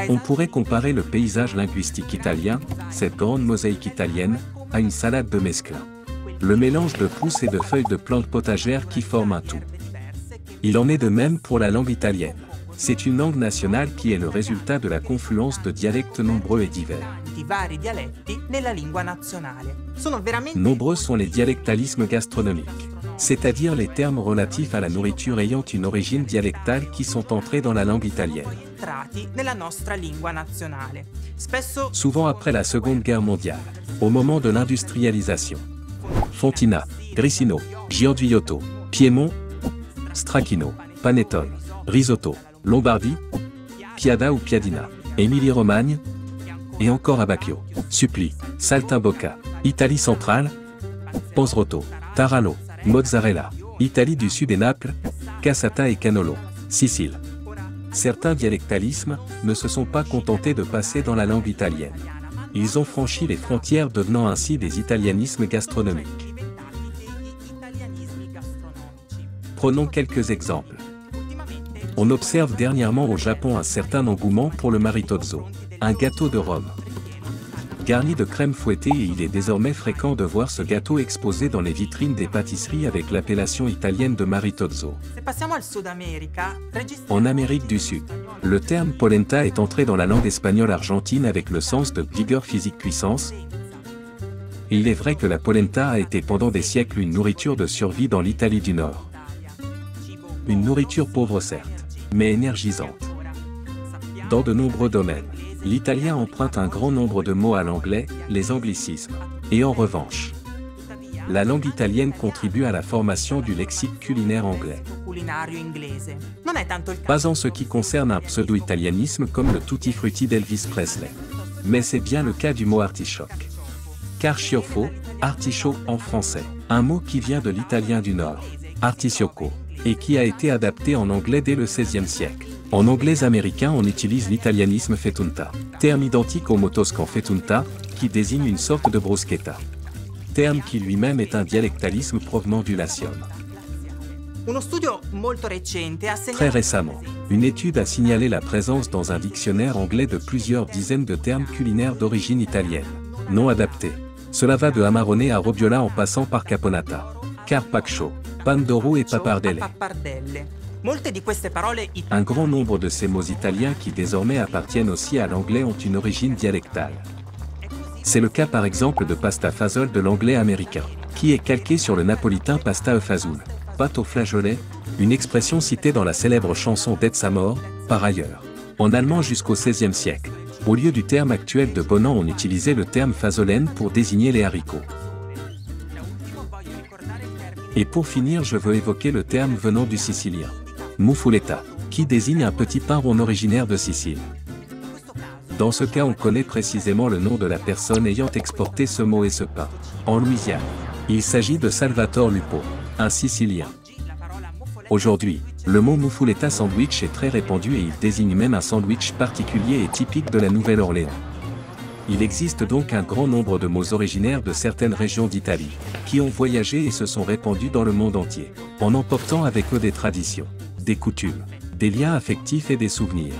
On pourrait comparer le paysage linguistique italien, cette grande mosaïque italienne, à une salade de mesclun. Le mélange de pousses et de feuilles de plantes potagères qui forment un tout. Il en est de même pour la langue italienne. C'est une langue nationale qui est le résultat de la confluence de dialectes nombreux et divers. Nombreux sont les dialectalismes gastronomiques, c'est-à-dire les termes relatifs à la nourriture ayant une origine dialectale qui sont entrés dans la langue italienne. Souvent après la Seconde Guerre mondiale, au moment de l'industrialisation. Fontina, Grissino, Giordviotto, Piémont, Stracchino, Panettone, Risotto, Lombardie, Piada ou Piadina, Émilie-Romagne, et encore Abacchio, Suppli, Saltimbocca, Italie centrale, Pozzrotto, Tarallo, Mozzarella, Italie du Sud et Naples, Cassata et Canolo, Sicile. Certains dialectalismes ne se sont pas contentés de passer dans la langue italienne. Ils ont franchi les frontières, devenant ainsi des italianismes gastronomiques. Prenons quelques exemples. On observe dernièrement au Japon un certain engouement pour le maritozzo, un gâteau de Rome. Garni de crème fouettée, et il est désormais fréquent de voir ce gâteau exposé dans les vitrines des pâtisseries avec l'appellation italienne de maritozzo. En Amérique du Sud, le terme polenta est entré dans la langue espagnole argentine avec le sens de vigueur physique puissance. Et il est vrai que la polenta a été pendant des siècles une nourriture de survie dans l'Italie du Nord. Une nourriture pauvre certes, mais énergisante. Dans de nombreux domaines, l'italien emprunte un grand nombre de mots à l'anglais, les anglicismes. Et en revanche, la langue italienne contribue à la formation du lexique culinaire anglais. Pas en ce qui concerne un pseudo-italianisme comme le tutti frutti d'Elvis Presley. Mais c'est bien le cas du mot artichoke. Carciofo, artichaut en français, un mot qui vient de l'italien du Nord, artisioco, et qui a été adapté en anglais dès le XVIe siècle. En anglais américain, on utilise l'italianisme fettunta, terme identique au mot toscan fettunta, qui désigne une sorte de bruschetta. Terme qui lui-même est un dialectalisme provenant du latium. Très récemment, une étude a signalé la présence dans un dictionnaire anglais de plusieurs dizaines de termes culinaires d'origine italienne, non adaptés. Cela va de Amarone à Robiola en passant par Caponata, Carpaccio, Pandoro et Pappardelle. Un grand nombre de ces mots italiens qui désormais appartiennent aussi à l'anglais ont une origine dialectale. C'est le cas par exemple de pasta fazool de l'anglais américain, qui est calqué sur le napolitain pasta e fazool, pâte au flageolet, une expression citée dans la célèbre chanson d'Ed Samore, par ailleurs. En allemand jusqu'au XVIe siècle, au lieu du terme actuel de Bonan, on utilisait le terme fazolenne pour désigner les haricots. Et pour finir, je veux évoquer le terme venant du sicilien, muffuletta, qui désigne un petit pain rond originaire de Sicile. Dans ce cas, on connaît précisément le nom de la personne ayant exporté ce mot et ce pain. En Louisiane, il s'agit de Salvatore Lupo, un Sicilien. Aujourd'hui, le mot muffuletta sandwich est très répandu et il désigne même un sandwich particulier et typique de la Nouvelle-Orléans. Il existe donc un grand nombre de mots originaires de certaines régions d'Italie, qui ont voyagé et se sont répandus dans le monde entier, en emportant avec eux des traditions, des coutumes, des liens affectifs et des souvenirs.